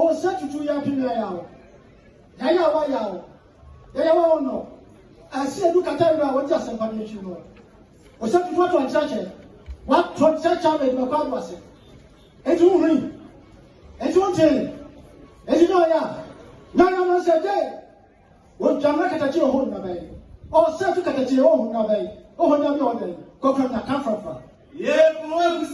Oh, such a 2 year period. Yaya, no. I see a look at everyone. What just a foundation? Or something what on church? What from church I made my God was it? And you ring. And you won't tell him. And you know, yeah. Now I said, what Jamaica at your home, Nabe. Or such at your own, Nabe. Oh, no, no, go from the comfort. Yeah, was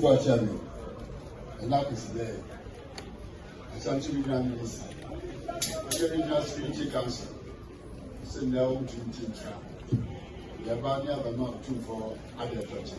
for chairman, and that is there. Ashanti Regional Minister, Regional Security Council, send their own team track. The Albania are not too for other churches.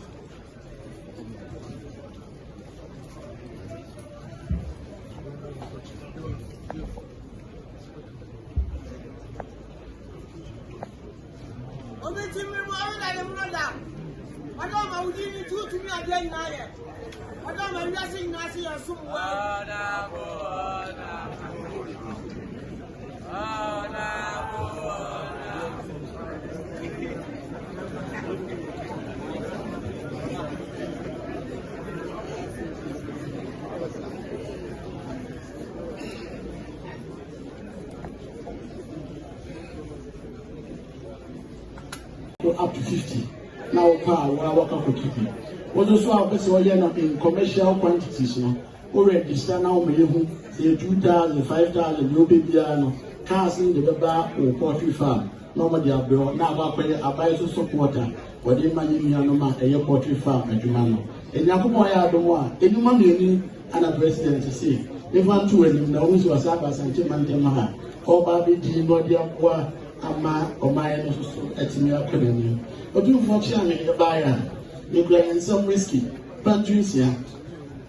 Up to 50. Now, work up for keeping. What also our person in commercial quantities now. Already stand now, maybe say 2,000, 5,000, you be piano, cars in the bar or poultry farm. Normally, I brought now I buy so supporter, or the money Yanoma, a poultry farm at Jumano. And Yakumoya Domoa, any money and a president to say. If one two and the ones was up as Antimantamaha, or Baby G, body of war. Ama or my Etimia Academy. But you fortunately a buyer, you grant some whiskey, Pantusia,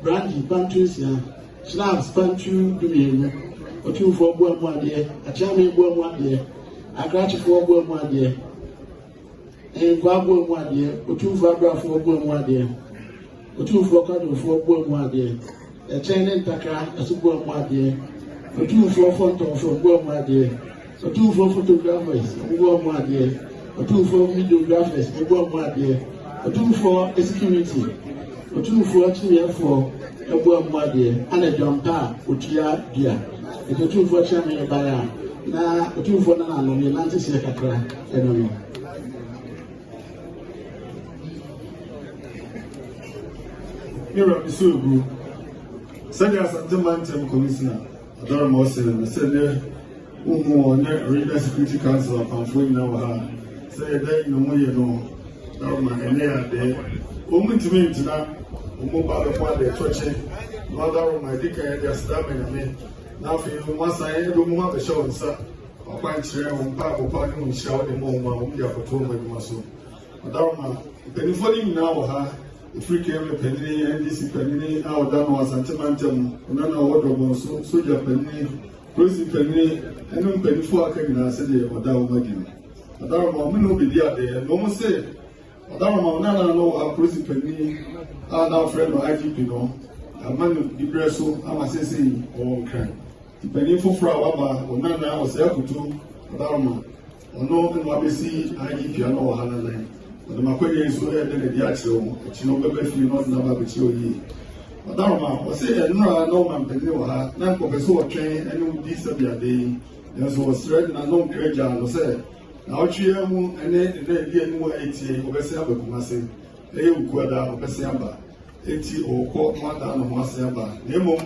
brandy, Pantusia, schnapps, Pantu, Dumian, or two for one year, a charming 1 year, a gratitude for 1 year, and 1 year, or 2 for 1 year, or 2 for cotton for 1 year, a chain and taka as 1 year, or 2 for photo for 1 year. 2 for photographers, 1 year, 2 for videographers, 1 year, 2 for security, 2 for actually for 1 year, and a jumper, Utia, dear. It's a 2 for China buyer, now 2 for Nana, the Atlantic Secretary, and Here is so good. Send us a Mantam Commissioner, Adora Mosen, said Regional Security Council of now, say that no more, you know, and they are there. Only to me, now, mobile for the church, mother, my dick, and their stabbing at me. Now, for you, once I don't want the show, sir, or find chair on Papa Party, shout the moment, you have a tool with muscle. Madama, penny now, the free came the penny, and this penny, our done was antimantum, another wardrobe, so your penny. Closing penny, and no penny for a can answer the Odama again. Adama, we know be there, no more say. Adama, Nana, know our closing penny, our now friend of IGP, no. A man of the Bresso, I must say, or crime. The penny for Flower, or Nana was able to Adama, or no, and what we see IGP and all Hannah Line. But the Macquarie is so head in the actual, but you know, better not number with you. Madama, was say, no man, Penua, non professor train, and no decent day. There was threatened and no great job, say. Now, Chiamu, and then the new 80 over Samba Kumasi, Quada, or Pessiamba, 80 or Port Mata, or Masamba. Nemo,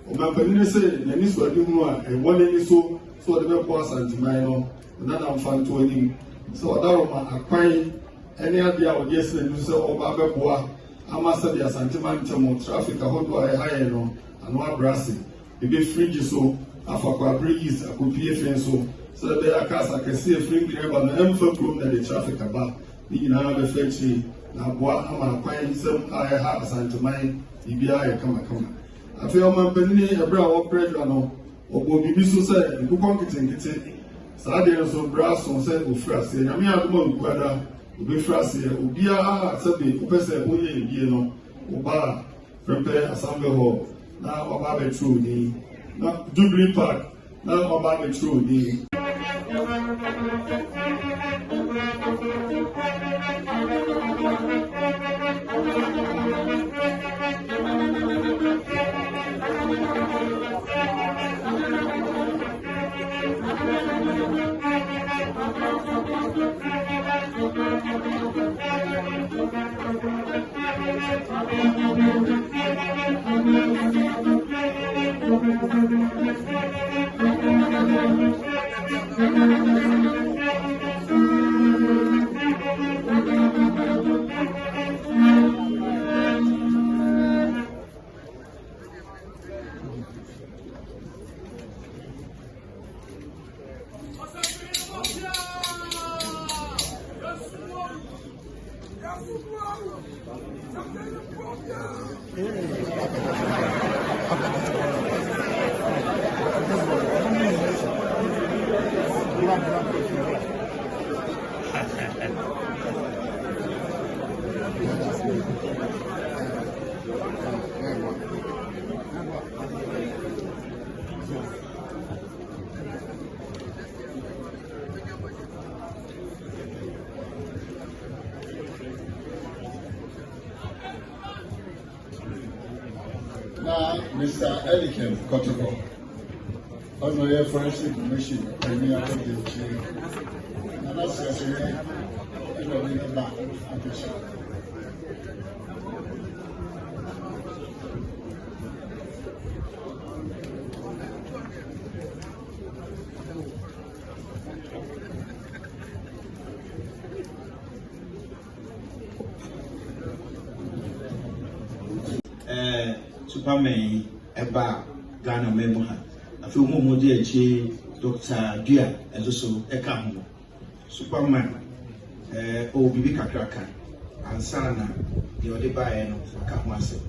or my penny say, the Miss Waduma, and 1 year so the Pass and Timino, and then I'm fun to him. So Adama, a crying, any idea of yesterday, you saw Baba. Amasa the Santimantum traffic, a hot wire high and one brassy. The big fridge so, a for breeze, a could be a fence so there are cars I can see a free grab on the M4 room that the traffic about. The another fetchy, now what am I paying some I have a Santamine, EBI, come. I feel my penny, a brow bread or Bobby so said, who conquered it. Sadia so brass on set of first, and I mean, I'm going Obi frase obia sabi opese boye bie no oba prepare assembly hall na oba be true ni na Jubilee Park na oba be true ni Now, Mr. Elikem Kotoko, on the Friendship Commission, and we are going to change. And that's just a back. Superman eba Ghana memoha. I feel more dear Dr. Dia and also Eka Superman o bibi kakraka ansana the odeba no akamwase.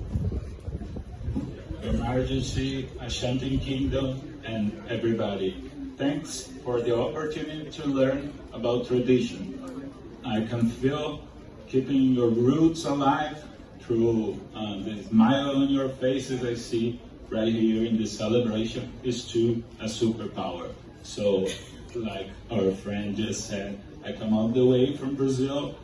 Your Majesty, Ashanti Kingdom, and everybody, thanks for the opportunity to learn about tradition. I can feel keeping your roots alive through the smile on your faces I see right here in the celebration is too a superpower. So, like our friend just said, I come all the way from Brazil,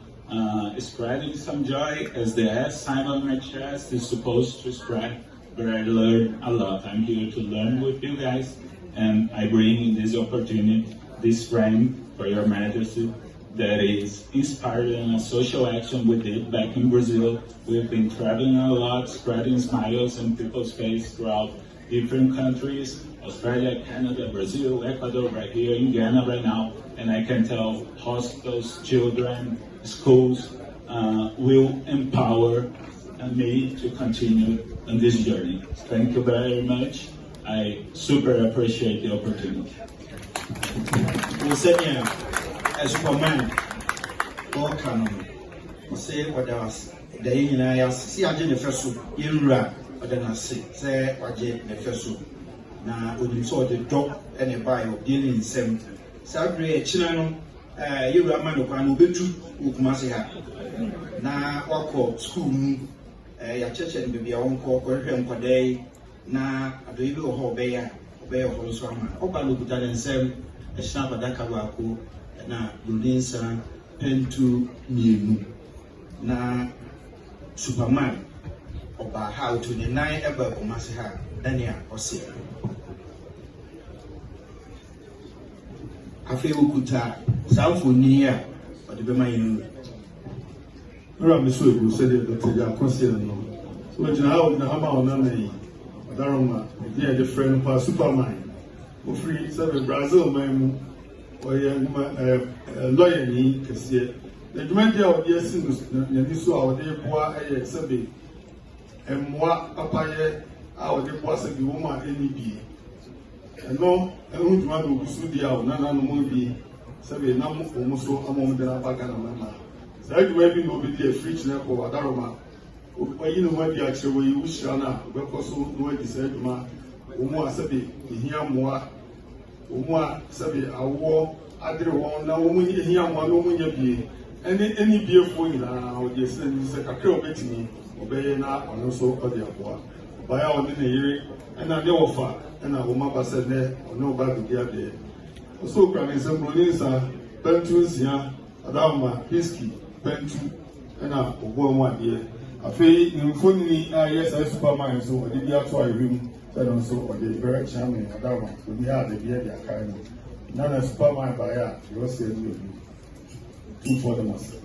spreading some joy as the S sign on my chest is supposed to spread, but I learned a lot. I'm here to learn with you guys, and I bring in this opportunity, this frame for your Majesty, that is inspired in a social action we did back in Brazil. We've been traveling a lot, spreading smiles on people's faces throughout different countries, Australia, Canada, Brazil, Ecuador, right here in Ghana right now. And I can tell hospitals, children, schools will empower me to continue on this journey. Thank you very much. I super appreciate the opportunity. Superman, all canon. Say what else? The United see again the first in Ra, but then I say, again the first. Now, when saw the dog and a bio dealing in some Saturday, Chinano, you Raman of Panu Betu, Ukumasiha. Now, walk school, your church and baby own call, per day. Now, I do you obey a Holoswama. Opa look at and say, a snap at Dakawaku. Na Lundinsa Pentu Nimu na Superman oba how to the nine ever Omasiha Dania Ose. Afe Ukuta South-Unia or the Bema in Ramisugu said that they are considered. So, now, Nahama or Name, Daroma, the friend of Superman, who free seven Brazil, man. Lawyer ni kesiye. The Jumandia of the Essence, Yanisu, our dear boy, a Sabi, and moi, Papa, our dear boss, a woman, any be. And no, and who want to pursue the out, Nana movie, Sabi, Namu, Muso, among the Apagana Mama. So I do every no be a free snap of Adaroma. Or you know what the actual way you wish, Anna, because no one decided, Ma, Umo Sabi, here more. Umwa sabi awo adre won na wo munye hia mo no munye bie any bie fo nyina o je se kakra obetimi obeye na ono so ode aboa baya oni na yire na de wofa na wo maba se ne ono ba bi dia de so kra ne se broni sa pentu nsia adama hiski pentu na ogbo mo ade afei nimfoni yes Superman so ode bi ato ayim and also on the very charming Adama, we had the beer, the kind of Nana Superman by you, you will see 2 for the master.